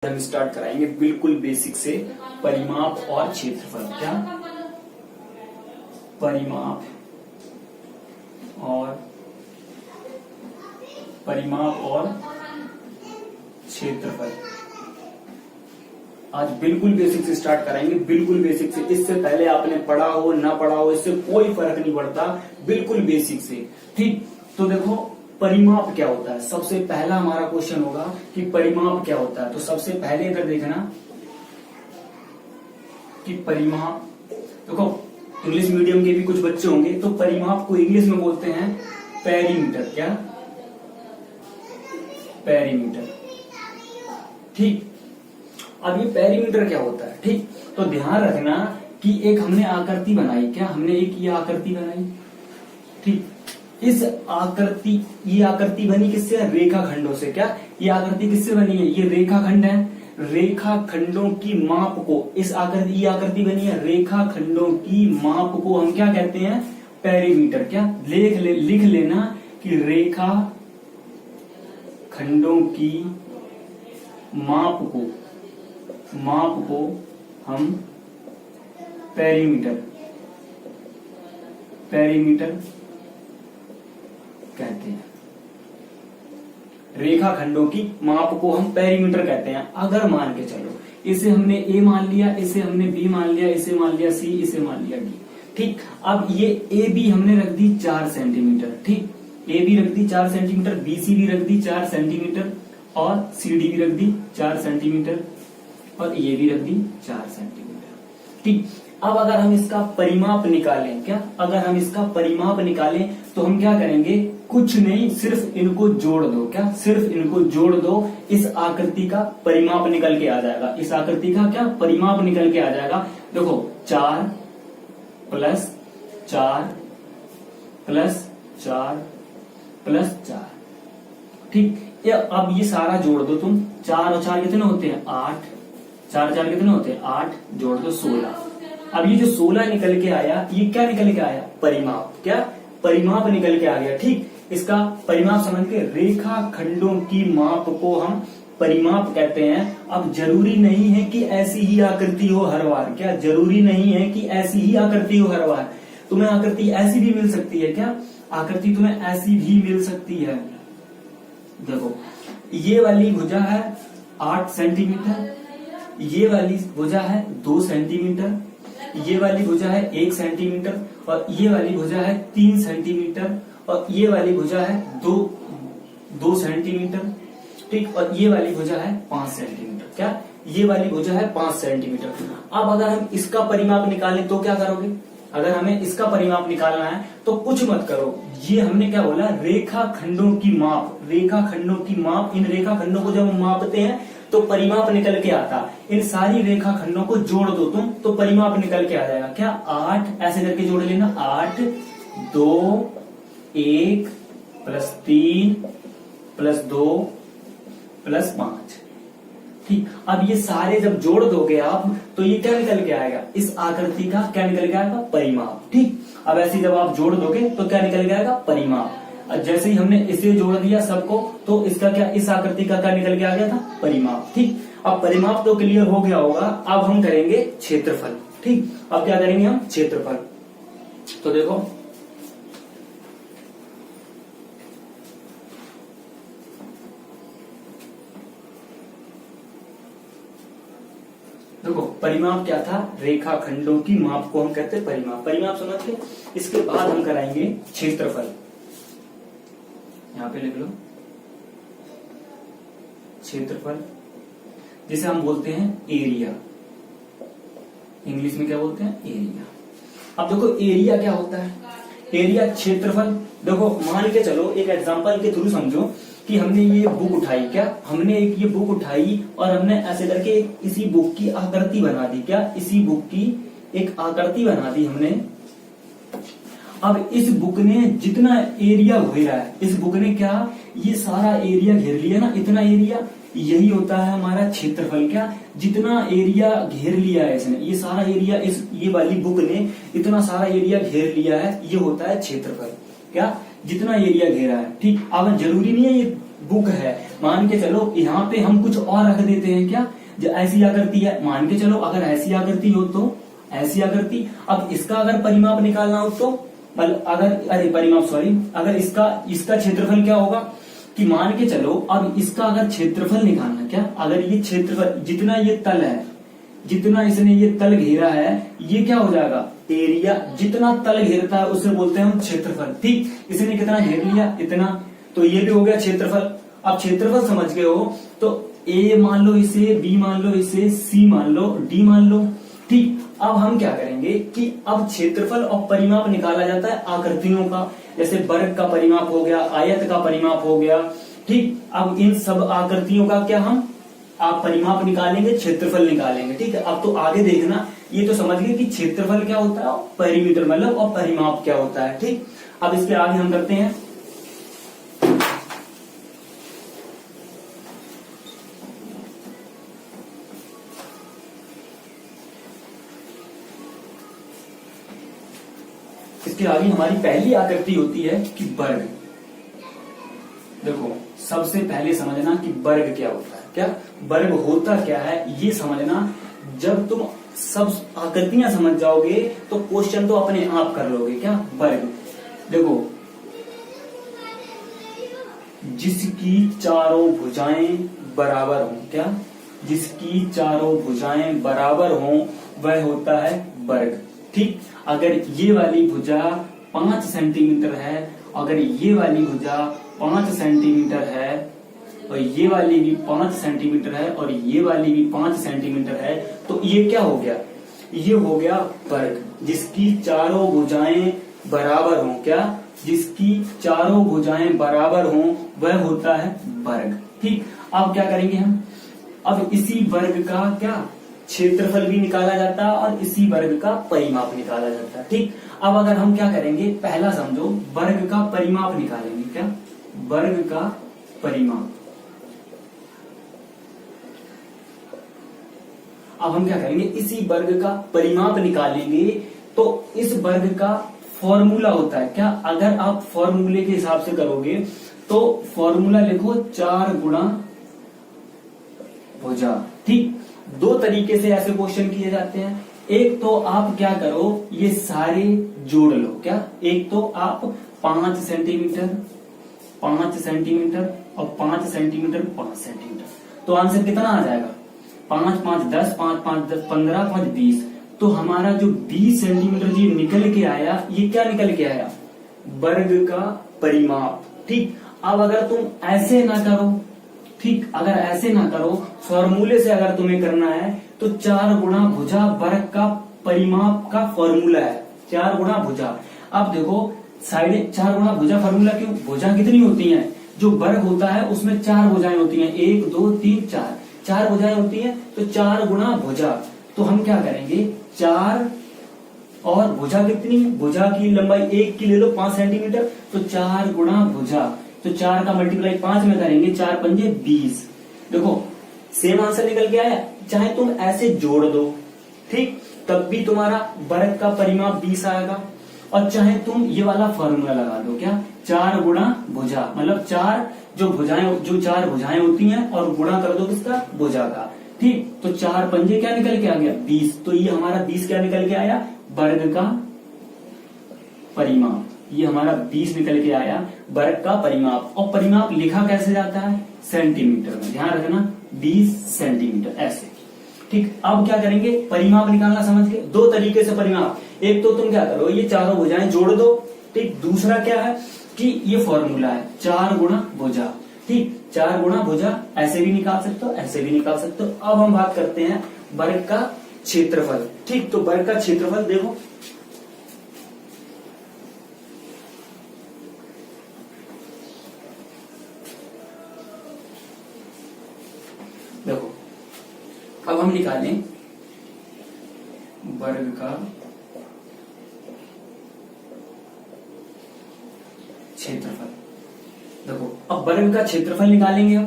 हम स्टार्ट कराएंगे बिल्कुल बेसिक से परिमाप और क्षेत्रफल। क्या परिमाप और क्षेत्रफल आज बिल्कुल बेसिक से स्टार्ट कराएंगे, बिल्कुल बेसिक से। इससे पहले आपने पढ़ा हो ना पढ़ा हो इससे कोई फर्क नहीं पड़ता, बिल्कुल बेसिक से। ठीक, तो देखो परिमाप क्या होता है। सबसे पहला हमारा क्वेश्चन होगा कि परिमाप क्या होता है। तो सबसे पहले इधर देखना कि परिमाप, देखो इंग्लिश मीडियम के भी कुछ बच्चे होंगे तो परिमाप को इंग्लिश में बोलते हैं पेरीमीटर। क्या पेरीमीटर। ठीक, अब ये पेरीमीटर क्या होता है। ठीक, तो ध्यान रखना कि एक हमने आकृति बनाई। क्या हमने एक ये आकृति बनाई। ठीक, इस आकृति, ये आकृति बनी किससे, रेखाखंडों से। क्या ये आकृति किससे बनी है, ये रेखाखंड है। रेखाखंडों की माप को, इस आकृति, ये आकृति बनी है रेखाखंडों की माप को हम क्या कहते हैं, पेरीमीटर। क्या लिख लेना कि रेखाखंडों की माप को हम पेरीमीटर कहते हैं। रेखाखंडों की माप को हम पेरीमीटर कहते हैं। अगर मान के चलो इसे हमने ए मान लिया, इसे हमने बी मान लिया, इसे मान लिया सी, इसे मान लिया डी। ठीक, अब ये ए बी हमने रख दी 4 सेंटीमीटर। ठीक, ए बी रख दी 4 सेंटीमीटर, बी सी भी रख दी 4 सेंटीमीटर और सी डी भी रख दी 4 सेंटीमीटर और ये भी रख दी 4 सेंटीमीटर। ठीक, अब अगर हम इसका परिमाप निकालें, क्या अगर हम इसका परिमाप निकालें तो हम क्या करेंगे, कुछ नहीं, सिर्फ इनको जोड़ दो। क्या सिर्फ इनको जोड़ दो, इस आकृति का परिमाप निकल के आ जाएगा। इस आकृति का क्या परिमाप निकल के आ जाएगा। देखो 4 + 4 + 4 + 4। ठीक, अब ये सारा जोड़ दो तुम। 4 और 4 कितने होते हैं, 8। 4 4 कितने होते हैं, 8। जोड़ दो 16। अब ये जो 16 निकल के आया, ये क्या निकल के आया, परिमाप। क्या परिमाप निकल के आ गया। ठीक, इसका परिमाप समझ के रेखाखंडों की माप को हम परिमाप कहते हैं। अब जरूरी नहीं है कि ऐसी ही आकृति हो हर बार। क्या जरूरी नहीं है कि ऐसी ही आकृति हो हर बार। तुम्हें आकृति ऐसी भी मिल सकती है। क्या आकृति तुम्हें ऐसी भी मिल सकती है। देखो ये वाली भुजा है 8 सेंटीमीटर, ये वाली भुजा है 2 सेंटीमीटर, ये वाली भुजा है 1 सेंटीमीटर और ये वाली भुजा है 3 सेंटीमीटर और ये वाली भुजा है 2 सेंटीमीटर। ठीक, और ये वाली भुजा है 5 सेंटीमीटर। क्या ये वाली भुजा है 5 सेंटीमीटर। अब अगर हम इसका परिमाप निकालें तो क्या करोगे, अगर हमें इसका परिमाप निकालना है तो कुछ मत करो। ये हमने क्या बोला, रेखाखंडों की माप। रेखाखंडों की माप, इन रेखाखंडों को जब हम मापते हैं तो परिमाप निकल के आता। इन सारी रेखाखंडों को जोड़ दो तुम तो परिमाप निकल के आ जाएगा। क्या 8 ऐसे करके जोड़ लेना, 8 2 1 + 3 + 2 + 5। ठीक, अब ये सारे जब जोड़ दोगे आप तो ये क्या निकल के आएगा, इस आकृति का क्या निकल के आएगा, परिमाप। ठीक, अब ऐसे जब आप जोड़ दोगे तो क्या निकल के आएगा, परिमाप। जैसे ही हमने इसे जोड़ दिया सबको तो इसका क्या, इस आकृति का क्या निकल के आ गया था, परिमाप। ठीक, अब परिमाप तो क्लियर हो गया होगा। अब हम करेंगे क्षेत्रफल। ठीक, अब क्या करेंगे हम, क्षेत्रफल। तो देखो परिमाप क्या था, रेखाखंडों की माप को हम कहते हैं परिमाप। परिमाप समझ के इसके बाद हम कराएंगे क्षेत्रफल। यहां पे लिख लो क्षेत्रफल, जिसे हम बोलते हैं एरिया। इंग्लिश में क्या बोलते हैं, एरिया। अब देखो एरिया क्या होता है, एरिया क्षेत्रफल। देखो मान के चलो, एक एग्जांपल के थ्रू समझो कि हमने ये बुक उठाई। क्या हमने एक ये बुक उठाई और हमने ऐसे करके इसी बुक की आकृति बना दी। क्या इसी बुक की एक आकृति बना दी हमने। अब इस बुक ने जितना एरिया घेरा है, इस बुक ने क्या ये सारा एरिया घेर लिया ना, इतना एरिया, यही होता है हमारा क्षेत्रफल। क्या जितना एरिया घेर लिया है इसने, ये सारा एरिया, इस ये वाली बुक ने इतना सारा एरिया घेर लिया है, ये होता है क्षेत्रफल। क्या जितना एरिया घेरा है। ठीक, अब जरूरी नहीं है ये बुक है मान के चलो यहाँ पे हम कुछ और रख देते हैं क्या, जो ऐसी आकृति है, मान के चलो अगर ऐसी आकृति हो तो ऐसी आकृति। अब इसका अगर परिमाप निकालना हो तो मतलब अगर इसका क्षेत्रफल क्या होगा कि मान के चलो अब इसका अगर क्षेत्रफल निकालना, क्या अगर ये क्षेत्रफल जितना ये तल है, जितना इसने ये तल घेरा है, ये क्या हो जाएगा एरिया, जितना तल घेरता है उसे बोलते हैं हम क्षेत्रफल। ठीक, इसने कितना घेर लिया इतना, तो ये भी हो गया क्षेत्रफल। अब क्षेत्रफल समझ गए हो तो ए मान लो इसे, बी मान लो इसे, सी मान लो, डी मान लो। ठीक, अब हम क्या करेंगे कि अब क्षेत्रफल और परिमाप निकाला जाता है आकृतियों का, जैसे वर्ग का परिमाप हो गया, आयत का परिमाप हो गया। ठीक, अब इन सब आकृतियों का क्या हम आप परिमाप निकालेंगे, क्षेत्रफल निकालेंगे। ठीक है, अब तो आगे देखना, ये तो समझ गए कि क्षेत्रफल क्या होता है, पेरीमीटर मतलब, और परिमाप क्या होता है। ठीक, अब इसके आगे हम करते हैं इसके आगे हमारी पहली आकृति होती है कि वर्ग। देखो सबसे पहले समझना कि वर्ग क्या होता है, क्या वर्ग होता क्या है ये समझना। जब तुम सब आकृतियां समझ जाओगे तो क्वेश्चन तो अपने आप कर लोगे। क्या वर्ग, देखो जिसकी चारों भुजाएं बराबर हों, क्या जिसकी चारों भुजाएं बराबर हों वह होता है वर्ग। ठीक, अगर ये वाली भुजा 5 सेंटीमीटर है, अगर ये वाली भुजा 5 सेंटीमीटर है, और ये वाली भी 5 सेंटीमीटर है, और ये वाली भी 5 सेंटीमीटर है, तो ये क्या हो गया, ये हो गया वर्ग। जिसकी चारों भुजाएं बराबर हों, क्या जिसकी चारों भुजाएं बराबर हों वह होता है वर्ग। ठीक, अब क्या करेंगे हम, अब इसी वर्ग का क्या क्षेत्रफल भी निकाला जाता है और इसी वर्ग का परिमाप निकाला जाता है। ठीक, अब अगर हम क्या करेंगे, पहला समझो वर्ग का परिमाप निकालेंगे। क्या वर्ग का परिमाप, अब हम क्या करेंगे, इसी वर्ग का परिमाप निकालेंगे तो इस वर्ग का फॉर्मूला होता है। क्या अगर आप फॉर्मूले के हिसाब से करोगे तो फॉर्मूला लिखो 4 गुणा भुजा। ठीक, 2 तरीके से ऐसे क्वेश्चन किए जाते हैं। एक तो आप क्या करो, ये सारे जोड़ लो। क्या एक तो आप 5 सेंटीमीटर 5 सेंटीमीटर और 5 सेंटीमीटर 5 सेंटीमीटर, तो आंसर कितना आ जाएगा, 5 5 10 5 5 10 15 5 20। तो हमारा जो 20 सेंटीमीटर जी निकल के आया, ये क्या निकल के आया, वर्ग का परिमाप। ठीक, अब अगर तुम ऐसे ना करो, ठीक अगर ऐसे ना करो, फॉर्मूले से अगर तुम्हें करना है तो 4 गुणा भुजा वर्ग का परिमाप का फॉर्मूला है, 4 गुणा भुजा। अब देखो साइड 4 गुणा भुजा फॉर्मूला क्यों, भुजा कितनी होती हैं, जो वर्ग होता है उसमें 4 भुजाएं होती हैं, 1 2 3 4, 4 भुजाएं होती हैं, तो 4 गुणा भुजा। तो हम क्या करेंगे, 4 और भुजा कितनी, भुजा की लंबाई 1 की ले लो 5 सेंटीमीटर, तो 4 गुणा भुजा, तो 4 का मल्टीप्लाई 5 में करेंगे, 4 पंजे 20। देखो सेम आंसर निकल के आया। चाहे तुम ऐसे जोड़ दो, ठीक, तब भी तुम्हारा वर्ग का परिमाप 20 आएगा, और चाहे तुम ये वाला फॉर्मूला लगा दो, क्या 4 गुणा भुजा, मतलब 4 जो 4 भुजाएं होती हैं और गुणा कर दो किसका, भुजा का। ठीक, तो 4 पंजे क्या निकल के आ गया 20, तो ये हमारा 20 क्या निकल के आया, वर्ग का परिमाप। ये हमारा 20 निकल के आया वर्ग का परिमाप। और परिमाप लिखा कैसे जाता है, सेंटीमीटर में, ध्यान रखना 20 सेंटीमीटर ऐसे। ठीक, अब क्या करेंगे, परिमाप निकालना समझ गए। 2 तरीके से परिमाप, एक तो तुम क्या करो, ये चारों भुजाएं जोड़ दो। ठीक, दूसरा क्या है कि ये फॉर्मूला है 4 गुणा भुजा। ठीक, 4 गुणा भुजा ऐसे भी निकाल सकते हो, ऐसे भी निकाल सकते हो। अब हम बात करते हैं वर्ग का क्षेत्रफल। ठीक, तो वर्ग का क्षेत्रफल देखो, अब हम निकालें वर्ग का क्षेत्रफल। देखो अब वर्ग का क्षेत्रफल निकालेंगे हम,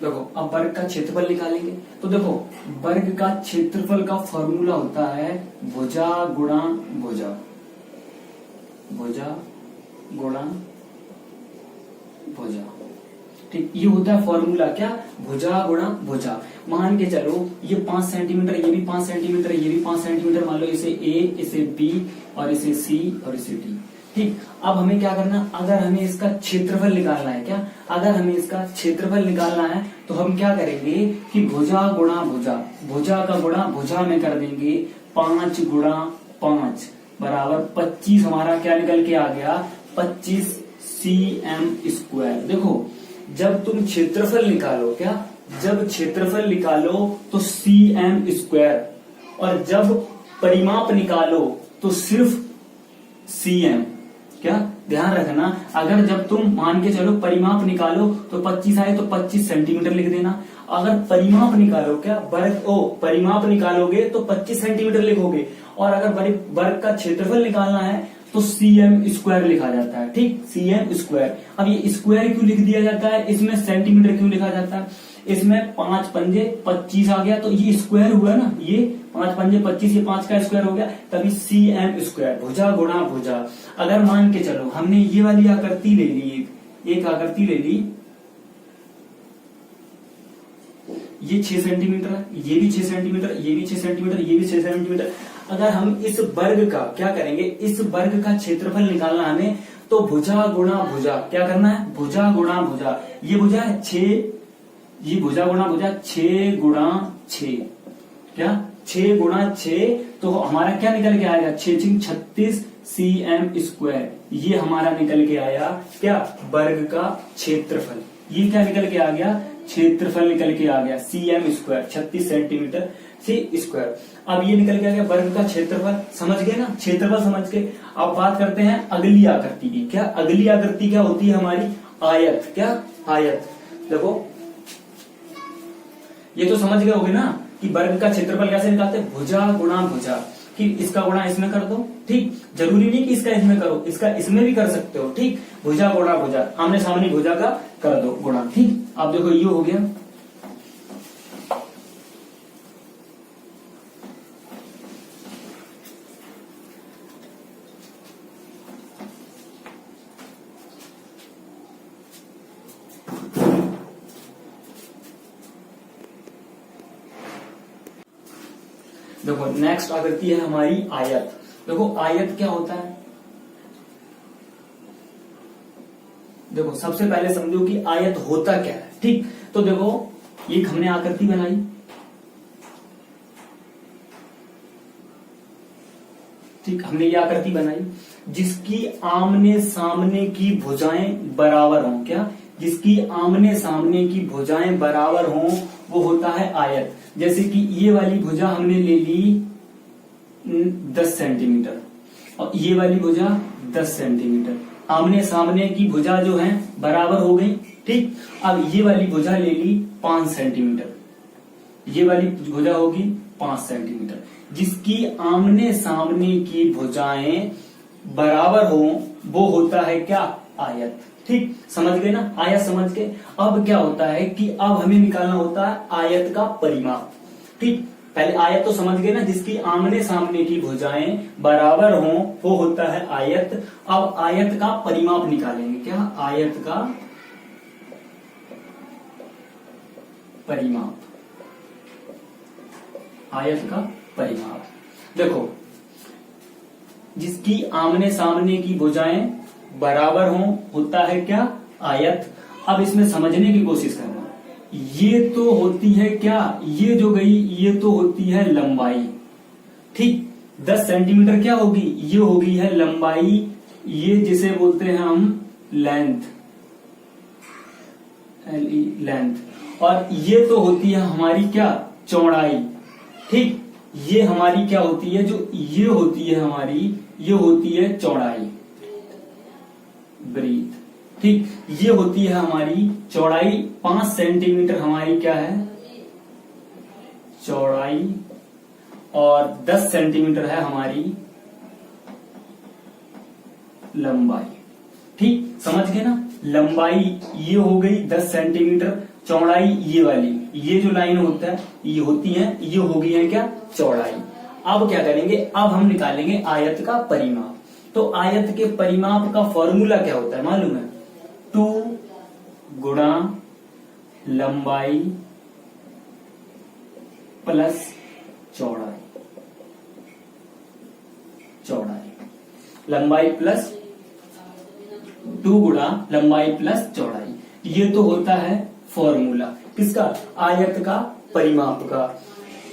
देखो अब वर्ग का क्षेत्रफल निकालेंगे तो देखो वर्ग का क्षेत्रफल का फॉर्मूला होता है भुजा गुणा भुजा। भुजा गुणा भुजा। ठीक, ये होता है फॉर्मूला क्या, भुजा गुणा भुजा। मान के चलो ये 5 सेंटीमीटर, ये भी 5 सेंटीमीटर, ये भी 5 सेंटीमीटर, मान लो इसे ए, इसे बी और इसे सी और इसे डी। ठीक, अब हमें क्या करना, अगर हमें इसका क्षेत्रफल निकालना है क्या, अगर हमें इसका क्षेत्रफल निकालना है तो हम क्या करेंगे कि भुजा गुणा भुजा, भुजा का गुणा भुजा में कर देंगे, 5 गुणा 5 बराबर 25। हमारा क्या निकल के आ गया, 25 cm²। देखो जब तुम क्षेत्रफल निकालो क्या, जब क्षेत्रफल निकालो तो cm², और जब परिमाप निकालो तो सिर्फ cm। क्या ध्यान रखना, अगर जब तुम मान के चलो परिमाप निकालो तो 25 आए तो 25 सेंटीमीटर लिख देना। अगर परिमाप निकालो क्या, परिमाप निकालोगे तो 25 सेंटीमीटर लिखोगे, और अगर वर्ग का क्षेत्रफल निकालना है तो cm² लिखा जाता है। ठीक, cm²। अब ये स्क्वायर क्यों लिख दिया जाता है, इसमें सेंटीमीटर क्यों लिखा जाता है, इसमें 5 पंजे 25 आ गया तो ये स्क्वायर हुआ ना, ये 5 पंजे 25, ये 5 का स्क्वायर हो गया, तभी cm², भुजा गुणा भुजा। अगर मान के चलो हमने ये वाली आकृति ले ली, एक आकृति ले ली, ये 6 सेंटीमीटर है, ये भी 6 सेंटीमीटर, ये भी 6 सेंटीमीटर, ये भी 6 सेंटीमीटर। अगर हम इस वर्ग का क्या करेंगे, इस वर्ग का क्षेत्रफल निकालना हमें, तो भुजा गुणा भुजा क्या करना है, भुजा गुणा भुजा। ये भुजा है 6, ये भुजा गुणा भुजा 6 गुणा 6, क्या 6 गुणा 6, तो हमारा क्या निकल के आएगा, 6 36 cm²। ये हमारा निकल के आया क्या, वर्ग का क्षेत्रफल। ये क्या निकल के आ गया, क्षेत्रफल निकल के आ गया cm², 36 सेंटीमीटर c²। अब ये निकल के आ गया वर्ग का क्षेत्रफल। समझ गए ना, क्षेत्रफल समझ के अब बात करते हैं अगली आकृति की। क्या अगली आकृति क्या होती है हमारी, आयत। क्या आयत। देखो ये तो समझ गए होगे ना कि वर्ग का क्षेत्रफल कैसे निकालते हैं, भुजा गुणा भुजा, कि इसका गुणा इसमें कर दो। ठीक, जरूरी नहीं कि इसका इसमें करो, इसका इसमें भी कर सकते हो। ठीक, भुजा गुणा भुजा, आमने सामने भुजा का कर दो गुणा। ठीक, अब देखो ये हो गया। देखो नेक्स्ट आकृति है हमारी आयत। देखो आयत क्या होता है, देखो सबसे पहले समझो कि आयत होता क्या है। ठीक, तो देखो एक हमने आकृति बनाई, ठीक, हमने ये आकृति बनाई जिसकी आमने सामने की भुजाएं बराबर हों। क्या, जिसकी आमने सामने की भुजाएं बराबर हों वो होता है आयत। जैसे कि ये वाली भुजा हमने ले ली 10 सेंटीमीटर और ये वाली भुजा 10 सेंटीमीटर, आमने सामने की भुजा जो है बराबर हो गई। ठीक, अब ये वाली भुजा ले ली 5 सेंटीमीटर, ये वाली भुजा होगी 5 सेंटीमीटर। जिसकी आमने सामने की भुजाएं बराबर हो वो होता है क्या, आयत। ठीक, समझ गए ना, आयत समझ के। अब क्या होता है कि अब हमें निकालना होता है आयत का परिमाप। ठीक, पहले आयत तो समझ गए ना, जिसकी आमने सामने की भुजाएं बराबर हों वो होता है आयत। अब आयत का परिमाप निकालेंगे। क्या, आयत का परिमाप, आयत का परिमाप। देखो जिसकी आमने सामने की भुजाएं बराबर हों होता है क्या, आयत। अब इसमें समझने की कोशिश करना, ये तो होती है क्या, ये जो गई ये तो होती है लंबाई। ठीक, 10 सेंटीमीटर क्या होगी, ये होगी है लंबाई, ये जिसे बोलते हैं हम लेंथ, लेंथ, और ये तो होती है हमारी क्या, चौड़ाई। ठीक, ये हमारी क्या होती है, जो ये होती है हमारी, ये होती है चौड़ाई, ब्रीथ। ठीक, ये होती है हमारी चौड़ाई। 5 सेंटीमीटर हमारी क्या है, चौड़ाई, और 10 सेंटीमीटर है हमारी लंबाई। ठीक, समझ गए ना, लंबाई ये हो गई 10 सेंटीमीटर, चौड़ाई ये वाली, ये जो लाइन होता है ये होती है, ये हो गई है क्या, चौड़ाई। अब क्या करेंगे, अब हम निकालेंगे आयत का परिमाप। तो आयत के परिमाप का फॉर्मूला क्या होता है मालूम है? 2 गुणा लंबाई प्लस चौड़ाई, लंबाई प्लस 2 गुणा लंबाई प्लस चौड़ाई, ये तो होता है फॉर्मूला किसका? आयत का परिमाप का।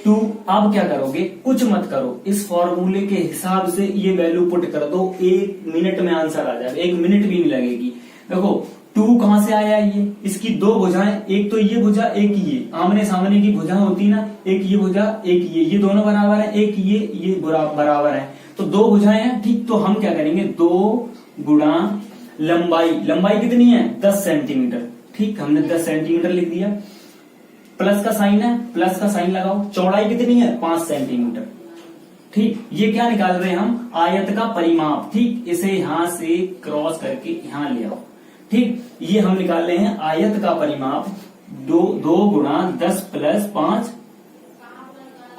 2 अब क्या करोगे, कुछ मत करो, इस फॉर्मूले के हिसाब से ये वैल्यू पुट कर दो, 1 मिनट में आंसर आ जाएगा, 1 मिनट भी नहीं लगेगी। देखो 2 कहां से आया? ये इसकी 2 भुजाएं, एक तो ये भुजा, एक ये आमने सामने की भुजा होती ना, एक ये भुजा एक ये दोनों बराबर है, एक ये बराबर है, तो 2 भुजाएं हैं। ठीक, तो हम क्या करेंगे, 2 गुणा लंबाई कितनी है? 10 सेंटीमीटर। ठीक, हमने 10 सेंटीमीटर लिख दिया, प्लस का साइन है, प्लस का साइन लगाओ। चौड़ाई कितनी है? 5 सेंटीमीटर। ठीक, ये क्या निकाल रहे हैं हम? आयत का परिमाप। ठीक, इसे यहां से क्रॉस करके यहां ले आओ। ठीक, ये हम निकाल रहे हैं आयत का परिमाप 2 गुणा 10 प्लस 5।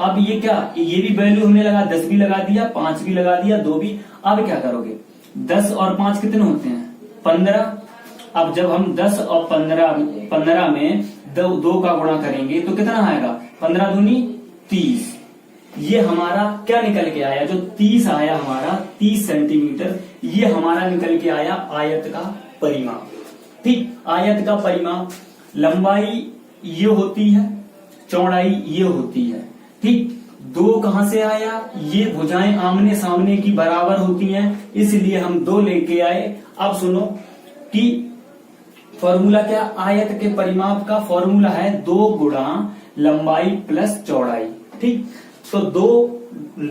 अब ये क्या, ये भी वैल्यू हमने लगा, 10 भी लगा दिया, 5 भी लगा दिया, 2 भी। अब क्या करोगे, 10 और 5 कितने होते हैं? 15। अब जब हम 10 और 15 में 2 का गुणा करेंगे तो कितना आएगा? 15 दूनी 30। ये हमारा क्या निकल के आया? जो 30 आया हमारा, 30 सेंटीमीटर, ये हमारा निकल के आया आयत का परिमाप। ठीक, आयत का परिमाप, लंबाई ये होती है, चौड़ाई ये होती है। ठीक, 2 कहां से आया? ये भुजाएं आमने सामने की बराबर होती हैं, इसलिए हम 2 लेके आए। अब सुनो कि फॉर्मूला क्या? आयत के परिमाप का फॉर्मूला है 2 गुणा लंबाई प्लस चौड़ाई। ठीक, तो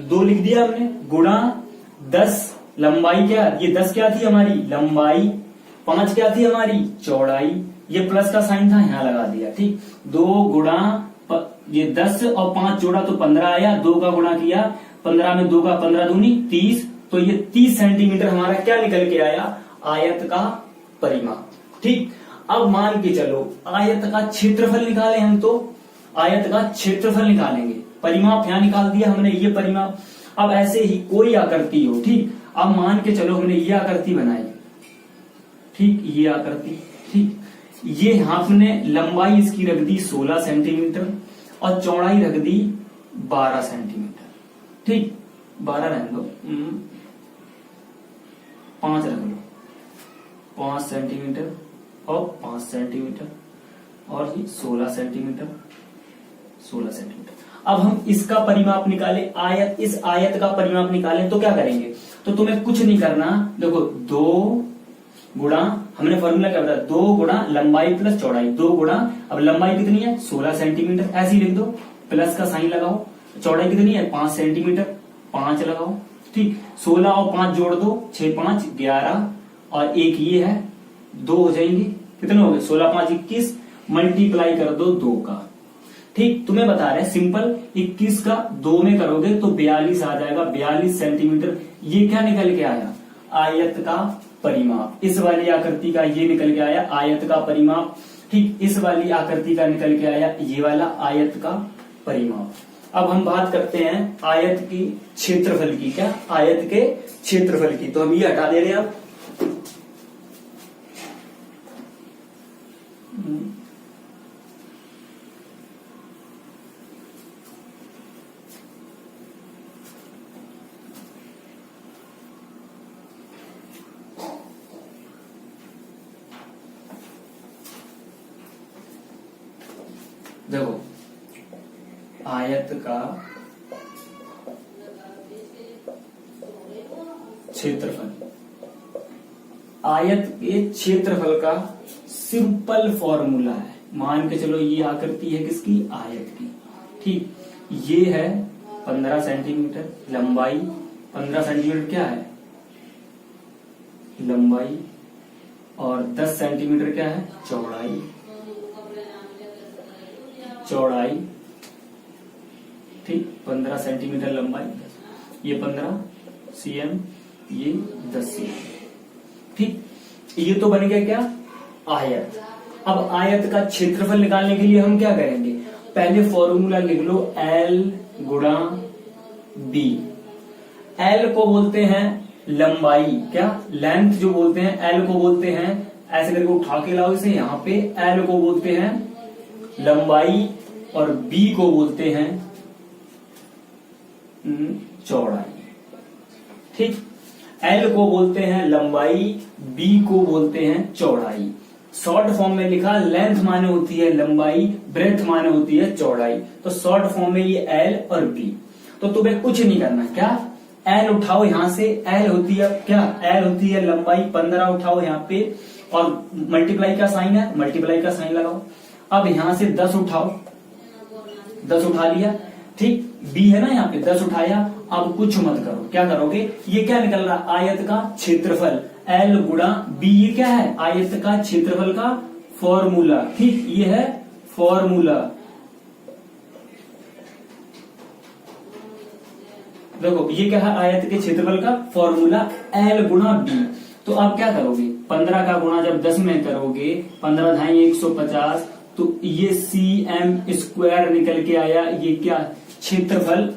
2 लिख दिया हमने, गुणा 10 लंबाई, क्या ये 10 क्या थी हमारी? लंबाई। 5 क्या थी हमारी? चौड़ाई। ये प्लस का साइन था, यहां लगा दिया। ठीक, 2 गुणा ये 10 और 5 जोड़ा तो 15 आया, 2 का गुणा किया, 15 में 2 का 15 दूनी 30, तो ये 30 सेंटीमीटर हमारा क्या निकल के आया? आयत का परिमाप। ठीक, अब मान के चलो आयत का क्षेत्रफल निकाले हम, तो आयत का क्षेत्रफल निकालेंगे, परिमाप यहां निकाल दिया हमने, ये परिमाप। अब ऐसे ही कोई आकृति हो, ठीक, अब मान के चलो हमने ये आकृति बनाई, ठीक, ये आकृति, ठीक, ये हमने लंबाई इसकी रख दी 16 सेंटीमीटर और चौड़ाई रख दी 12 सेंटीमीटर। ठीक, 12 रहने दो, 5 रख लो, 5 सेंटीमीटर और 5 सेंटीमीटर और ये 16 सेंटीमीटर, 16 सेंटीमीटर। अब हम इसका परिमाप निकाले, आयत, इस आयत का परिमाप निकालें तो क्या करेंगे? तो तुम्हें कुछ नहीं करना, देखो 2 गुणा, हमने फॉर्मूला क्या बताया? 2 गुणा लंबाई प्लस चौड़ाई, 2 गुणा, अब लंबाई कितनी है? 16 सेंटीमीटर, ऐसे ही लिख दो, प्लस का साइन लगाओ। चौड़ाई कितनी है? 5 सेंटीमीटर, 5 लगाओ। ठीक, 16 और 5 जोड़ दो, 6 5 11 और एक ये है, 2 हो जाएंगे, कितने हो गए? 16 5 21, मल्टीप्लाई कर दो 2 का। ठीक, तुम्हें बता रहे सिंपल, 21 का 2 में करोगे तो 42 आ जाएगा, 42 सेंटीमीटर। ये क्या निकल के आया? आयत का परिमाप। इस वाली आकृति का ये निकल के आया आयत का परिमाप। ठीक, इस वाली आकृति का निकल के आया ये वाला आयत का परिमाप। अब हम बात करते हैं आयत की क्षेत्रफल की। क्या? आयत के क्षेत्रफल की। तो हम ये हटा दे रहे हैं अब। देखो, आयत का क्षेत्रफल, आयत के क्षेत्रफल का सिंपल फॉर्मूला है। मान के चलो ये आकृति है किसकी? आयत की। ठीक, ये है 15 सेंटीमीटर लंबाई, 15 सेंटीमीटर क्या है? लंबाई, और 10 सेंटीमीटर क्या है? चौड़ाई, चौड़ाई। ठीक, 15 सेंटीमीटर लंबाई, ये 15 cm, ये 10 cm। ठीक, ये तो बन गया क्या? आयत। अब आयत का क्षेत्रफल निकालने के लिए हम क्या करेंगे? पहले फॉर्मूला लिख लो, L गुणा B। L को बोलते हैं लंबाई, क्या लेंथ जो बोलते हैं एल को बोलते हैं, ऐसे करके उठा के लाओ इसे, यहाँ पे एल को बोलते हैं लंबाई और बी को बोलते हैं चौड़ाई। ठीक, एल को बोलते हैं लंबाई, बी को बोलते हैं चौड़ाई। शॉर्ट फॉर्म में लिखा, लेंथ माने होती है लंबाई, ब्रेथ माने होती है चौड़ाई, तो शॉर्ट फॉर्म में ये एल और बी। तो तुम्हें कुछ नहीं करना, क्या एल उठाओ यहां से, एल होती है क्या, एल होती है लंबाई, 15 उठाओ यहाँ पे और मल्टीप्लाई का साइन है, मल्टीप्लाई का साइन लगाओ। अब यहां से 10 उठाओ, 10 उठा लिया, ठीक, बी है ना यहाँ पे 10 उठाया। अब कुछ मत करो, क्या करोगे, ये क्या निकल रहा, आयत का क्षेत्रफल एल गुणा बी, ये क्या है, आयत का क्षेत्रफल का फॉर्मूला। ठीक, ये है फॉर्मूला। देखो ये क्या है, आयत के क्षेत्रफल का फॉर्मूला एल गुणा बी। तो आप क्या करोगे, 15 का गुणा जब 10 में करोगे, 15 ढाई 150, तो ये सी एम स्क्वायर निकल के आया। ये क्या क्षेत्रफल,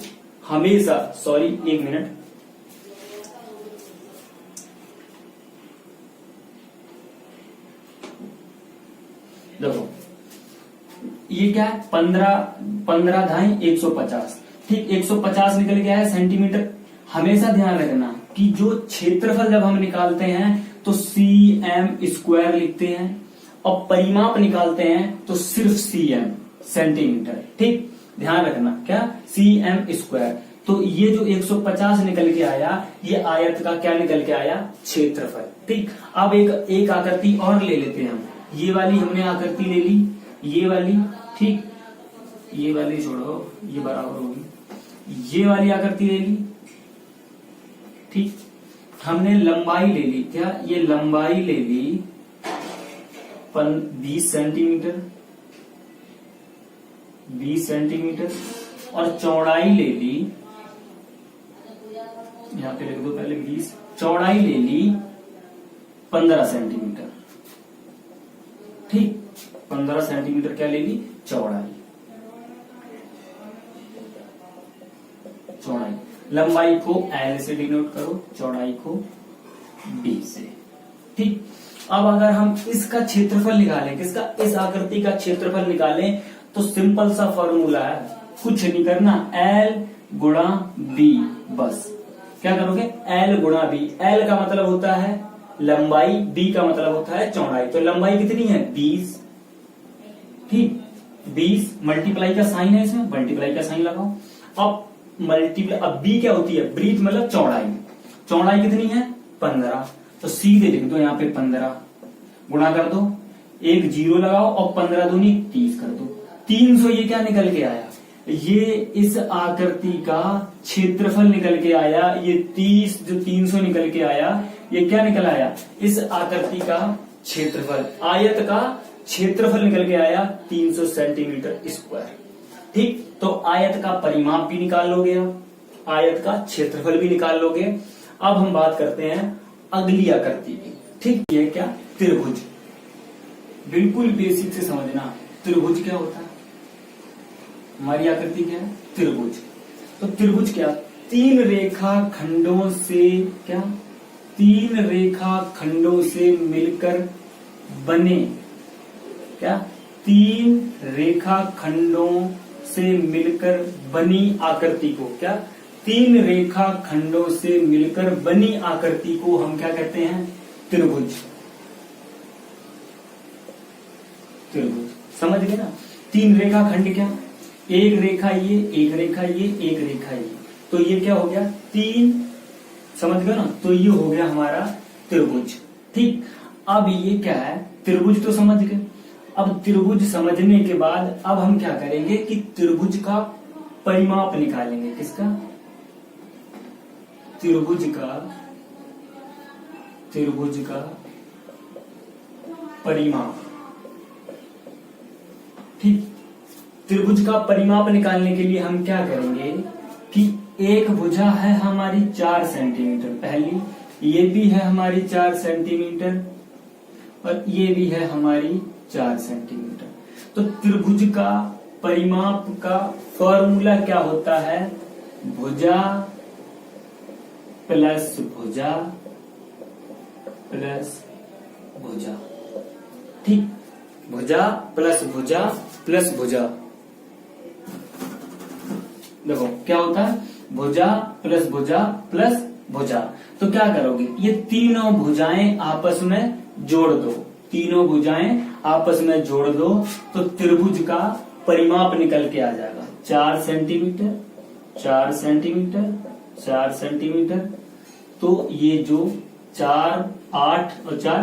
हमेशा, सॉरी एक मिनट, देखो ये क्या है, 15 ढाई 150, ठीक, 150 निकल के आया सेंटीमीटर। हमेशा ध्यान रखना कि जो क्षेत्रफल जब हम निकालते हैं तो सी एम स्क्वायर लिखते हैं, और परिमाप निकालते हैं तो सिर्फ सी एम सेंटीमीटर। ठीक, ध्यान रखना, क्या सी एम स्क्वायर। तो ये जो 150 निकल के आया, ये आयत का क्या निकल के आया, क्षेत्रफल। ठीक, अब एक आकृति और ले लेते हैं हम। ये वाली हमने आकृति ले ली, ये वाली, ठीक, ये वाली छोड़ो, ये बराबर होगी, ये वाली आकृति ले ली। ठीक, हमने लंबाई ले ली, क्या ये लंबाई ले ली 20 सेंटीमीटर, 20 सेंटीमीटर, और चौड़ाई ले ली, यहां पे लिख दो पहले 20, चौड़ाई ले ली 15 सेंटीमीटर। ठीक, 15 सेंटीमीटर क्या ले ली, चौड़ाई। चौड़ाई, लंबाई को एल से डिनोट करो, चौड़ाई को बी से। ठीक, अब अगर हम इसका क्षेत्रफल निकालें, किसका, इस आकृति का क्षेत्रफल निकालें, तो सिंपल सा फॉर्मूला है, कुछ नहीं करना, एल गुणा बी। बस क्या करोगे, एल गुणा बी। एल का मतलब होता है लंबाई, बी का मतलब होता है चौड़ाई। तो लंबाई कितनी है, 20, ठीक, 20, मल्टीप्लाई का साइन है इसमें, मल्टीप्लाई का साइन लगाओ। अब मल्टीप्लाई, अब बी क्या होती है, ब्रीथ मतलब चौड़ाई, चौड़ाई कितनी है 15, तो सीधे लिख दो यहाँ पे 15, गुणा कर दो, एक 0 लगाओ और 15 दूनी 30 कर दो, 300। ये क्या निकल के आया, ये इस आकृति का क्षेत्रफल निकल के आया। ये 30 जो 300 निकल के आया, ये क्या निकल आया, इस आकृति का क्षेत्रफल, आयत का क्षेत्रफल निकल के आया 300 सेंटीमीटर स्क्वायर। ठीक, तो आयत का परिमाप भी निकाल लोगे, आयत का क्षेत्रफल भी निकाल लोगे। अब हम बात करते हैं अगली आकृति की। ठीक, ये क्या, त्रिभुज। बिल्कुल बेसिक से समझना, त्रिभुज क्या होता है, हमारी आकृति क्या है, त्रिभुज। तो त्रिभुज क्या, 3 रेखा खंडों से, क्या 3 रेखा खंडों से मिलकर बने, क्या 3 रेखा खंडों से मिलकर बनी आकृति को, क्या 3 रेखा खंडों से मिलकर बनी आकृति को हम क्या कहते हैं, त्रिभुज। त्रिभुज समझ गए ना, 3 रेखा खंड, क्या एक रेखा ये, एक रेखा ये, एक रेखा ये, तो ये क्या हो गया 3, समझ गए ना, तो ये हो गया हमारा त्रिभुज। ठीक, अब ये क्या है, त्रिभुज तो समझ गए। अब त्रिभुज समझने के बाद अब हम क्या करेंगे कि त्रिभुज का परिमाप निकालेंगे, किसका, त्रिभुज का परिमाप। ठीक, त्रिभुज का परिमाप निकालने के लिए हम क्या करेंगे कि एक भुजा है हमारी 4 सेंटीमीटर, पहली, ये भी है हमारी 4 सेंटीमीटर, और ये भी है हमारी 4 सेंटीमीटर। तो त्रिभुज का परिमाप का फॉर्मूला क्या होता है, भुजा प्लस भुजा प्लस भुजा। ठीक, भुजा प्लस भुजा प्लस भुजा। देखो क्या होता है, भुजा प्लस भुजा प्लस भुजा। तो क्या करोगे, ये तीनों भुजाएं आपस में जोड़ दो, तीनों भुजाएं आपस में जोड़ दो तो त्रिभुज का परिमाप निकल के आ जाएगा 4 सेंटीमीटर 4 सेंटीमीटर 4 सेंटीमीटर। तो ये जो 4 8 और 4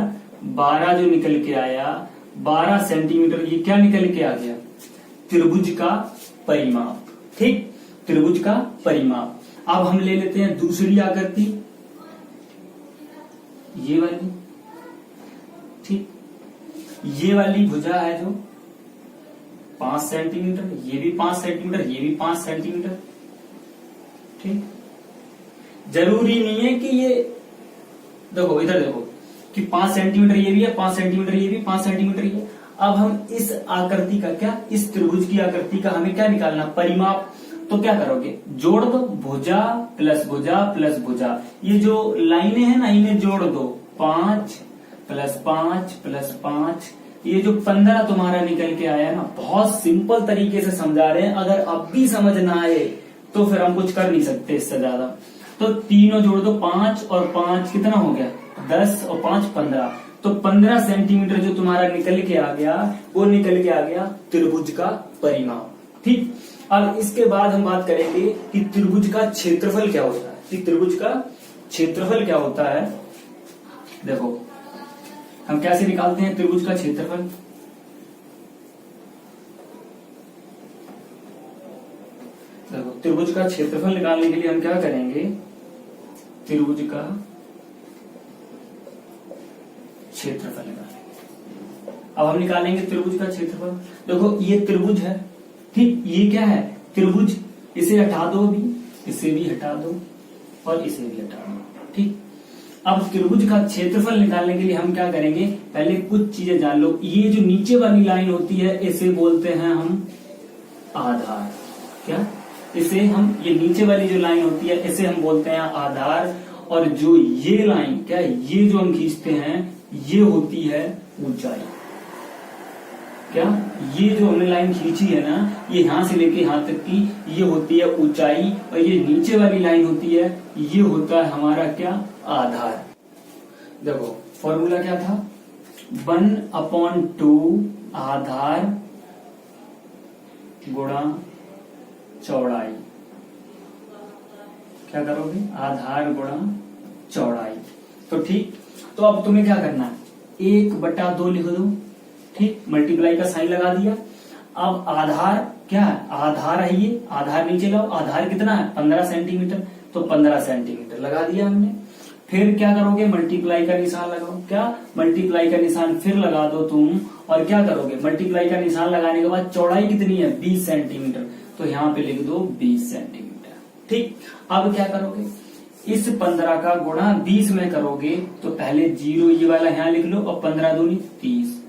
12 जो निकल के आया 12 सेंटीमीटर, ये क्या निकल के आ गया, त्रिभुज का परिमाप। ठीक, त्रिभुज का परिमाप। अब हम ले लेते हैं दूसरी आकृति, ये वाली। ठीक, ये वाली भुजा है जो 5 सेंटीमीटर, ये भी 5 सेंटीमीटर, ये भी 5 सेंटीमीटर। ठीक, जरूरी नहीं है कि ये, देखो इधर देखो कि 5 सेंटीमीटर ये भी है, 5 सेंटीमीटर ये भी, 5 सेंटीमीटर ये। अब हम इस आकृति का क्या, इस त्रिभुज की आकृति का हमें क्या निकालना, परिमाप। तो क्या करोगे, जोड़ दो, भुजा प्लस भुजा प्लस भुजा। ये जो लाइनें हैं ना, इन्हें जोड़ दो, 5 प्लस 5 प्लस 5। ये जो 15 तुम्हारा निकल के आया ना, बहुत सिंपल तरीके से समझा रहे हैं। अगर अब भी समझ ना आए तो फिर हम कुछ कर नहीं सकते इससे ज्यादा। तो तीनों जोड़ दो, 5 और 5 कितना हो गया, 10 और 5 15। तो 15 सेंटीमीटर जो तुम्हारा निकल के आ गया, वो निकल के आ गया त्रिभुज का परिमाप। ठीक, अब इसके बाद हम बात करेंगे कि त्रिभुज का क्षेत्रफल क्या होता है। कि त्रिभुज का क्षेत्रफल क्या होता है, देखो हम कैसे निकालते हैं त्रिभुज का क्षेत्रफल। देखो त्रिभुज का क्षेत्रफल निकालने के लिए हम क्या करेंगे, त्रिभुज का क्षेत्रफल निकालेंगे। अब हम निकालेंगे त्रिभुज का क्षेत्रफल। देखो ये त्रिभुज है, ठीक, ये क्या है, त्रिभुज। इसे हटा दो, भी इसे भी हटा दो और इसे भी हटा दो। ठीक, अब त्रिभुज का क्षेत्रफल निकालने के लिए हम क्या करेंगे, पहले कुछ चीजें जान लो। ये जो नीचे वाली लाइन होती है इसे बोलते हैं हम आधार। क्या, इसे हम, ये नीचे वाली जो लाइन होती है इसे हम बोलते हैं आधार। और जो ये लाइन क्या है, ये जो हम खींचते हैं ये होती है ऊंचाई। क्या, ये जो हमने लाइन खींची है ना, ये यहां से लेके यहां तक की, ये होती है ऊंचाई। और ये नीचे वाली लाइन होती है, ये होता है हमारा क्या, आधार। देखो फॉर्मूला क्या था, 1/2 आधार गुणा चौड़ाई। क्या करोगे, आधार गुणा चौड़ाई। तो ठीक, तो अब तुम्हें क्या करना है, 1/2 लिख दो। ठीक, मल्टीप्लाई का साइन लगा दिया। अब आधार क्या है, आधार है ये, आधार नीचे लाओ। आधार कितना है, 15 सेंटीमीटर, तो 15 सेंटीमीटर लगा दिया हमने। फिर क्या करोगे, मल्टीप्लाई का निशान लगाओ। क्या, मल्टीप्लाई का निशान फिर लगा दो तुम। और क्या करोगे, मल्टीप्लाई का निशान लगाने के बाद चौड़ाई कितनी है, 20 सेंटीमीटर, तो यहाँ पे लिख दो 20 सेंटीमीटर। ठीक, अब क्या करोगे, इस 15 का गुणा 20 में करोगे तो पहले 0 ये वाला यहाँ लिख लो और 15 दूनी 30।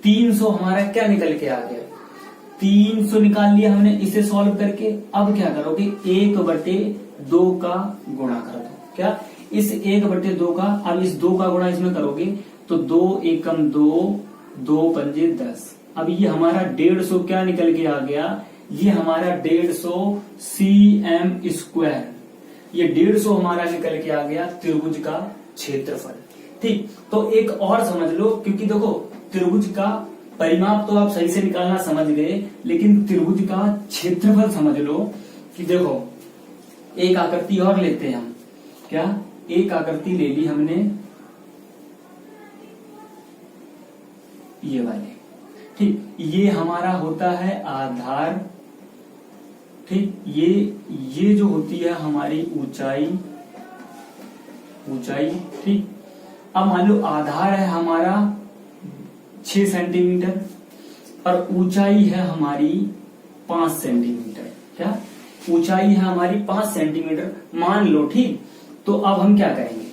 300 हमारा क्या निकल के आ गया, 300 निकाल लिया हमने इसे सॉल्व करके। अब क्या करोगे, 1/2 का गुणा कर दो। क्या, इस 1/2 का, अब इस 2 का गुणा इसमें करोगे तो 2 एकम 2, 2 पंजे 10। अब ये हमारा 150 क्या निकल के आ गया, ये हमारा 150 cm²। ये 150 हमारा निकल के आ गया त्रिभुज का क्षेत्रफल। ठीक, तो एक और समझ लो, क्योंकि देखो त्रिभुज का परिमाप तो आप सही से निकालना समझ गए, लेकिन त्रिभुज का क्षेत्रफल समझ लो। कि देखो एक आकृति और लेते हैं हम। क्या, एक आकृति ले ली हमने, ये वाले। ठीक, ये हमारा होता है आधार। ठीक, ये जो होती है हमारी ऊंचाई। ठीक, अब मान लो आधार है हमारा 6 सेंटीमीटर और ऊंचाई है हमारी 5 सेंटीमीटर। क्या, ऊंचाई है हमारी 5 सेंटीमीटर मान लो। ठीक, तो अब हम क्या करेंगे,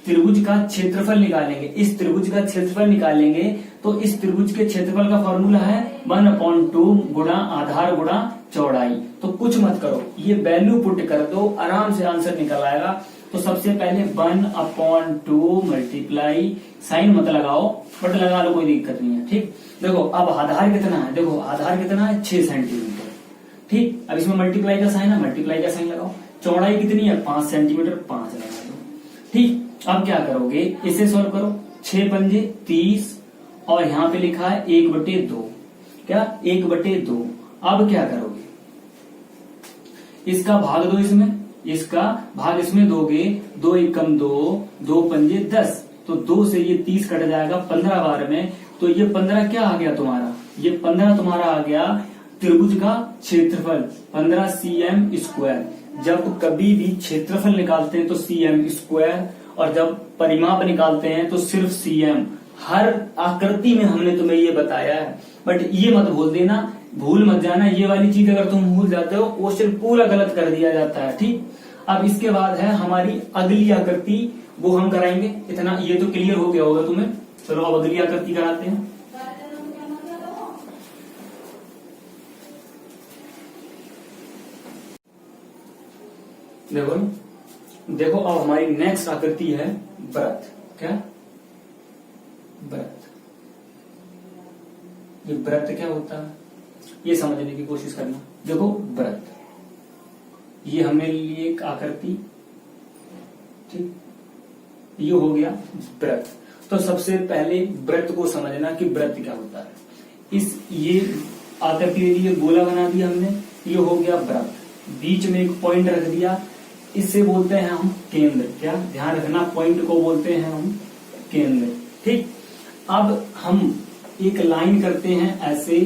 त्रिभुज का क्षेत्रफल निकालेंगे। इस त्रिभुज का क्षेत्रफल निकालेंगे तो इस त्रिभुज के क्षेत्रफल का फॉर्मूला है 1/2 गुणा आधार गुणा चौड़ाई। तो कुछ मत करो, ये वैल्यू पुट कर दो, आराम से आंसर निकल आएगा। तो सबसे पहले 1/2 मल्टीप्लाई, साइन मत लगाओ बट लगा लो, कोई दिक्कत नहीं है। ठीक, देखो अब आधार कितना है, देखो आधार कितना है 6 सेंटीमीटर। ठीक, अब इसमें मल्टीप्लाई का साइन है, मल्टीप्लाई का साइन लगाओ। चौड़ाई कितनी है 5 सेंटीमीटर, 5 लगा दो। ठीक, अब क्या करोगे, इसे सॉल्व करो। 6 पंजे 30 और यहाँ पे लिखा है 1/2, क्या 1/2। अब क्या करोगे, इसका भाग दो इसमें, इसका भाग इसमें दोगे, 2 एकम 2, 2 पंजे 10, तो 2 से ये 30 कट जाएगा 15 बार में, तो ये 15 क्या आ गया तुम्हारा, ये 15 तुम्हारा आ गया त्रिभुज का क्षेत्रफल 15 cm स्क्वायर। जब कभी भी क्षेत्रफल निकालते हैं तो cm स्क्वायर, और जब परिमाप निकालते हैं तो सिर्फ cm। हर आकृति में हमने तुम्हें ये बताया है, बट ये मत भूल देना, भूल मत जाना, ये वाली चीज अगर तुम भूल जाते हो क्वेश्चन पूरा गलत कर दिया जाता है। ठीक, अब इसके बाद है हमारी अगली आकृति, वो हम कराएंगे। इतना ये तो क्लियर हो गया होगा तुम्हें। चलो अब अगली आकृति कराते हैं। देखो देखो अब हमारी नेक्स्ट आकृति है व्रत। क्या व्रत, ये व्रत क्या होता है ये समझने की कोशिश करना। देखो व्रत, ये हमने लिए एक आकृति। ठीक, ये हो गया व्रत। तो सबसे पहले व्रत को समझना कि व्रत क्या होता है। इस ये आकृति के लिए गोला बना दिया हमने, ये हो गया व्रत। बीच में एक पॉइंट रख दिया, इससे बोलते हैं हम केंद्र। क्या ध्यान रखना, पॉइंट को बोलते हैं हम केंद्र। ठीक, अब हम एक लाइन करते हैं ऐसे।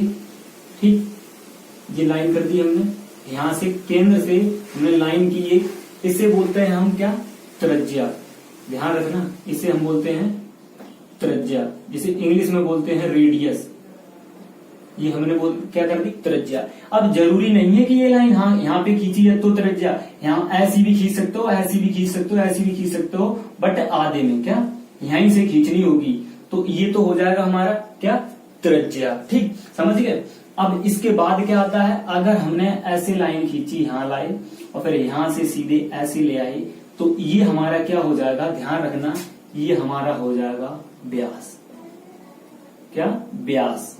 ठीक, ये लाइन कर दी हमने, यहां से केंद्र से हमने लाइन की एक, इसे बोलते हैं हम क्या, त्रिज्या। ध्यान रखना, इसे हम बोलते हैं त्रिज्या, जिसे इंग्लिश में बोलते हैं रेडियस। ये हमने क्या कर दी, त्रिज्या। अब जरूरी नहीं है कि ये लाइन हाँ यहाँ पे खींची है तो त्रिज्या, यहाँ ऐसी भी खींच सकते हो, ऐसी भी खींच सकते हो, ऐसी भी खींच सकते हो, बट आधे में क्या यहीं से खींचनी होगी, तो ये तो हो जाएगा हमारा क्या, त्रिज्या। ठीक, समझ गए। अब इसके बाद क्या आता है, अगर हमने ऐसे लाइन खींची, यहाँ लाए और फिर यहां से सीधे ऐसे ले आए, तो ये हमारा क्या हो जाएगा, ध्यान रखना, ये हमारा हो जाएगा व्यास। क्या, व्यास।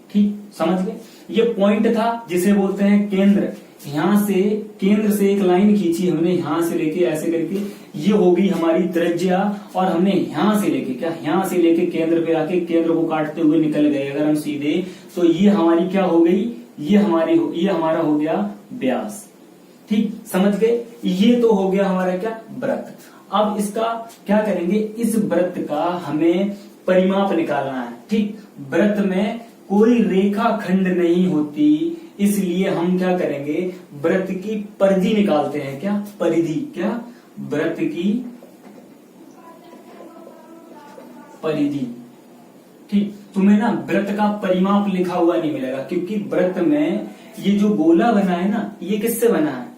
ठीक, समझ गए। ये पॉइंट था जिसे बोलते हैं केंद्र। यहां से केंद्र से एक लाइन खींची हमने, यहां से लेके ऐसे करके, ये हो गई हमारी त्रिज्या। और हमने यहां से लेके क्या, यहां से लेके केंद्र पे आके केंद्र को काटते हुए निकल गए अगर हम सीधे, तो ये हमारी क्या हो गई, ये हमारा हो गया व्यास। ठीक, समझ गए। ये तो हो गया हमारा क्या, व्रत। अब इसका क्या करेंगे, इस व्रत का हमें परिमाप निकालना है। ठीक, व्रत में कोई रेखा खंड नहीं होती, इसलिए हम क्या करेंगे, व्रत की परिधि निकालते हैं। क्या, परिधि। क्या, व्रत की परिधि। ठीक, तुम्हें ना व्रत का परिमाप लिखा हुआ नहीं मिलेगा, क्योंकि व्रत में ये जो गोला बना है ना, ये किससे बना है,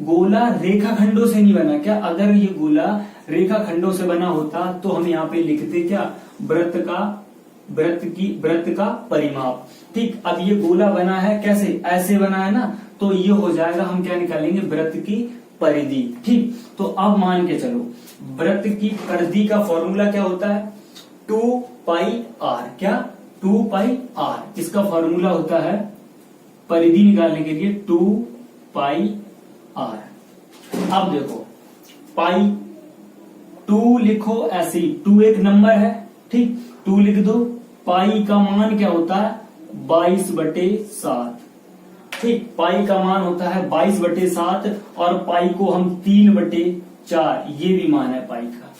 गोला रेखा खंडों से नहीं बना। क्या, अगर ये गोला रेखा खंडों से बना होता तो हम यहाँ पे लिखते क्या, व्रत का परिमाप। ठीक, अब ये गोला बना है कैसे, ऐसे बना है ना, तो ये हो जाएगा, हम क्या निकालेंगे, व्रत की परिधि। ठीक, तो अब मान के चलो, व्रत की परिधि का फॉर्मूला क्या होता है, 2πr। क्या, 2πr इसका फॉर्मूला होता है परिधि निकालने के लिए, 2πr। अब देखो, पाई 2 लिखो ऐसे, 2 एक नंबर है। ठीक, 2 लिख दो। पाई का मान क्या होता है, 22/7। ठीक, पाई का मान होता है 22/7, और पाई को हम 3/4, ये भी मान है पाई का।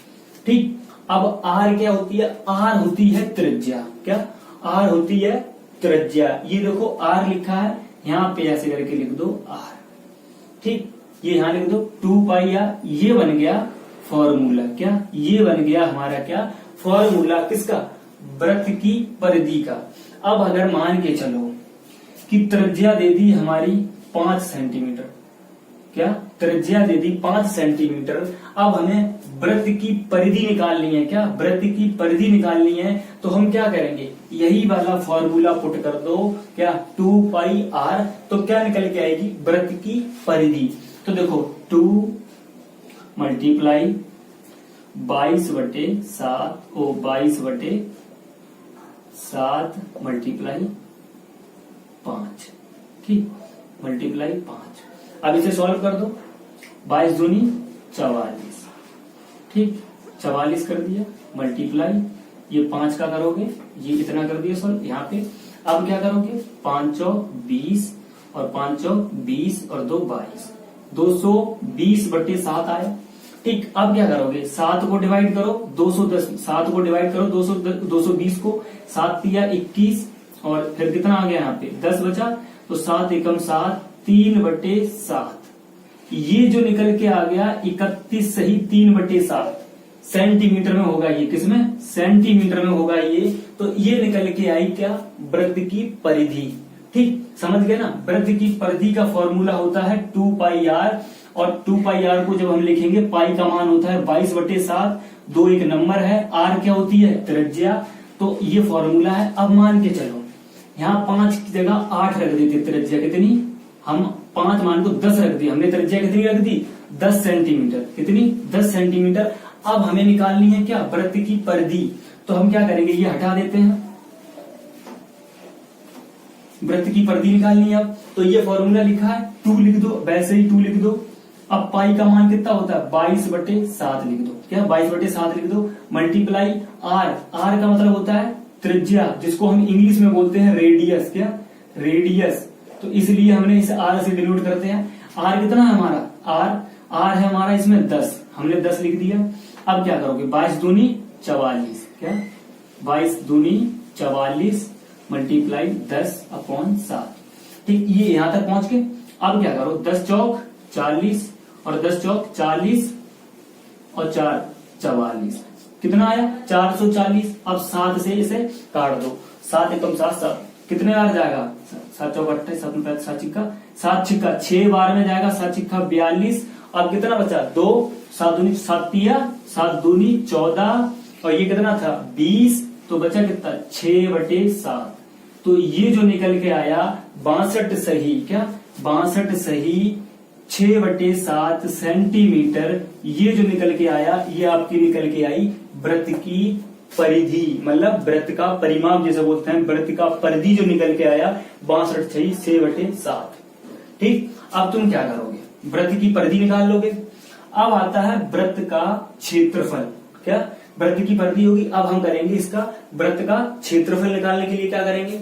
ठीक, अब आर क्या होती है, आर होती है त्रिज्या। क्या, आर होती है त्रिज्या। ये देखो आर लिखा है, यहाँ पे ऐसे करके लिख दो आर। ठीक, ये यहां लिख दो 2πr, ये बन गया फॉर्मूला। क्या, ये बन गया हमारा क्या, फॉर्मूला किसका, व्रत की परिधि का। अब अगर मान के चलो कि त्रिज्या दे दी हमारी 5 सेंटीमीटर। क्या, त्रिज्या दे दी 5 सेंटीमीटर। अब हमें व्रत की परिधि निकालनी है। क्या, व्रत की परिधि निकालनी है, तो हम क्या करेंगे, यही वाला फॉर्मूला पुट कर दो। क्या, 2πr, तो क्या निकल के आएगी, व्रत की परिधि। तो देखो 2 मल्टीप्लाई 22/7 मल्टीप्लाई 5, ठीक, मल्टीप्लाई 5। अब इसे सॉल्व कर दो, 22 दूनी 44, ठीक, 44 कर दिया, मल्टीप्लाई ये 5 का करोगे, ये इतना कर दिया सॉल्व यहाँ पे। अब क्या करोगे, 5 चौक 20 और 5 चौक 20 और 2 22, 220/7 आया, ठीक। अब क्या करोगे, 7 को डिवाइड करो 210, 7 को डिवाइड करो 220 को, 7 तिया 21 और फिर कितना आ गया यहाँ पे 10 बचा, तो 7 एकम 7, 3/7, ये जो निकल के आ गया 31 सही 3/7 सेंटीमीटर में होगा। ये किसमें, सेंटीमीटर में होगा ये। तो ये निकल के आई क्या, वृत्त की परिधि, ठीक, समझ गए ना। वृत्त की परिधि का फॉर्मूला होता है 2πr, और 2πr को जब हम लिखेंगे, पाई का मान होता है 22/7, 2 एक नंबर है, r क्या होती है, त्रिज्या, तो ये फॉर्मूला है। अब मान के चलो, यहाँ 5 की जगह 8 रख देते, त्रिज्या कितनी, हम 5 मान को 10 रख दी, हमने त्रिज्या कितनी रख दी, 10 सेंटीमीटर, कितनी, 10 सेंटीमीटर। अब हमें निकालनी है क्या, वृत्त की परिधि, तो हम क्या करेंगे, ये हटा देते हैं, वृत्त की परिधि निकालनी है। अब तो ये फॉर्मूला लिखा है, 2 लिख दो, वैसे ही 2 लिख दो। अब पाई का मान कितना होता है, 22/7 लिख दो, क्या 22/7 लिख दो, मल्टीप्लाई आर, आर का मतलब होता है त्रिज्या, जिसको हम इंग्लिश में बोलते हैं रेडियस, क्या रेडियस, तो इसलिए हमने इसे आर से डिनोट करते हैं। आर कितना है हमारा, आर है हमारा इसमें 10, हमने 10 लिख दिया। अब क्या करोगे, 22 दूनी 44, क्या 22 दूनी 44 मल्टीप्लाई 10/7, ठीक, ये यहां तक पहुंच के। अब क्या करो, 10 चौक 40 और 10 चौक 40 और 4 44, कितना आया 440। अब 7 से इसे काट दो, 7 एकम 7, कितने बार जाएगा, 7 चौक 28, 7 7 छिक्का 7 छिक्का 6 बार में जाएगा, 7 छिक्का 42। अब कितना बचा, 2, 7 दूनी 7 तिया 7 दूनी 14 और ये कितना था 20, तो बचा कितना 6/7। तो ये जो निकल के आया 62 सही, क्या 62 सही 6/7 सेंटीमीटर, ये जो निकल के आया, ये आपकी निकल के आई वृत्त की परिधि, मतलब वृत्त का परिमाप जैसे बोलते हैं, वृत्त का परिधि जो निकल के आया 62 सही 6/7, ठीक। अब तुम क्या करोगे, वृत्त की परिधि निकाल लोगे। अब आता है वृत्त का क्षेत्रफल, क्या वृत्त की परिधि होगी। अब हम करेंगे इसका वृत्त का क्षेत्रफल निकालने के लिए क्या करेंगे,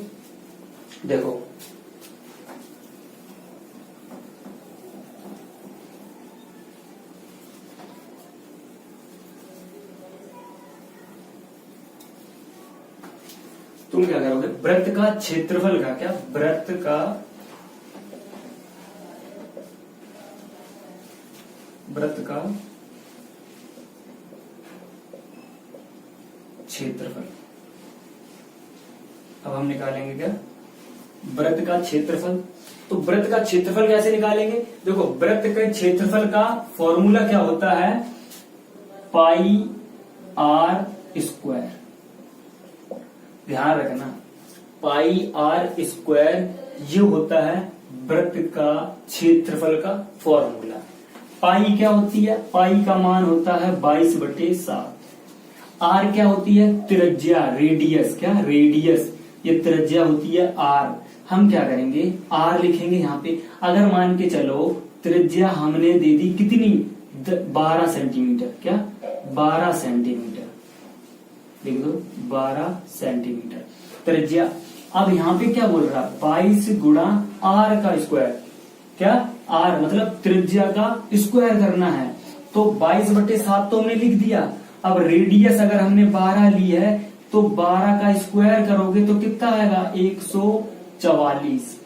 देखो तुम क्या करोगे, वृत्त का क्षेत्रफल का, क्या वृत्त का क्षेत्रफल। अब हम निकालेंगे क्या, वृत्त का क्षेत्रफल। तो वृत्त का क्षेत्रफल कैसे निकालेंगे, देखो वृत्त के क्षेत्रफल का फॉर्मूला क्या होता है, पाई आर स्क्वायर, ध्यान रखना, पाई आर स्क्वायर ये होता है वृत्त का क्षेत्रफल का फॉर्मूला। पाई क्या होती है, पाई का मान होता है 22/7। आर क्या होती है, त्रिज्या, रेडियस, क्या रेडियस, ये त्रिज्या होती है आर। हम क्या करेंगे, आर लिखेंगे यहाँ पे। अगर मान के चलो त्रिज्या हमने दे दी कितनी, 12 सेंटीमीटर, क्या 12 सेंटीमीटर लिख दो, 12 सेंटीमीटर त्रिज्या। अब यहाँ पे क्या बोल रहा है, 22 गुणा आर का स्क्वायर, क्या आर मतलब त्रिज्या का स्क्वायर करना है। तो 22/7 तो हमने लिख दिया। अब रेडियस अगर हमने 12 ली है तो 12 का स्क्वायर करोगे तो कितना आएगा, 144,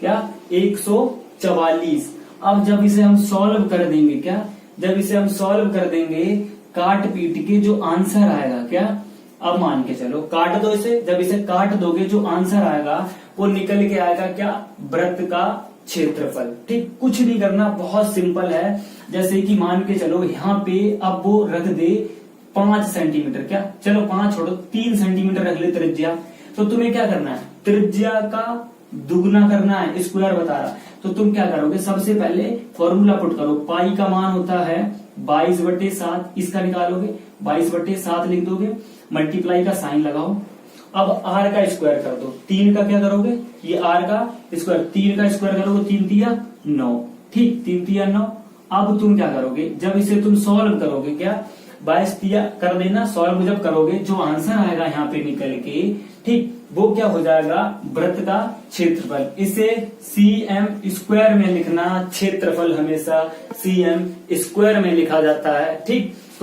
क्या 144। अब जब इसे हम सॉल्व कर देंगे, क्या जब इसे हम सॉल्व कर देंगे काट पीट के जो आंसर आएगा, क्या अब मान के चलो काट दो इसे, जब इसे काट दोगे जो आंसर आएगा वो निकल के आएगा क्या, वृत्त का क्षेत्रफल। ठीक, कुछ नहीं करना, बहुत सिंपल है। जैसे कि मान के चलो यहाँ पे अब वो रख दे 5 सेंटीमीटर, क्या चलो 5 छोड़ो 3 सेंटीमीटर रख ले त्रिज्या। तो तुम्हें क्या करना है, त्रिज्या का दुगना करना है, स्क्वायर बता रहा। तो तुम क्या करोगे, सबसे पहले फॉर्मूला पुट करो। पाई का मान होता है 22/7 इसका निकालोगे, 22/7 लिख दोगे, मल्टीप्लाई का साइन लगाओ। अब r का स्क्वायर कर दो, 3 का क्या करोगे, ये r का स्क्वायर, 3 का स्क्वायर करोगे, 3 तिया 9, ठीक, 3 तिया 9। अब तुम क्या करोगे, जब इसे तुम सॉल्व करोगे, क्या 22 तिया कर देना, सॉल्व जब करोगे जो आंसर आएगा यहाँ पे निकल के, ठीक, वो क्या हो जाएगा, वृत्त का क्षेत्रफल। इसे cm स्क्वायर में लिखना, क्षेत्रफल हमेशा cm स्क्वायर में लिखा जाता है, ठीक।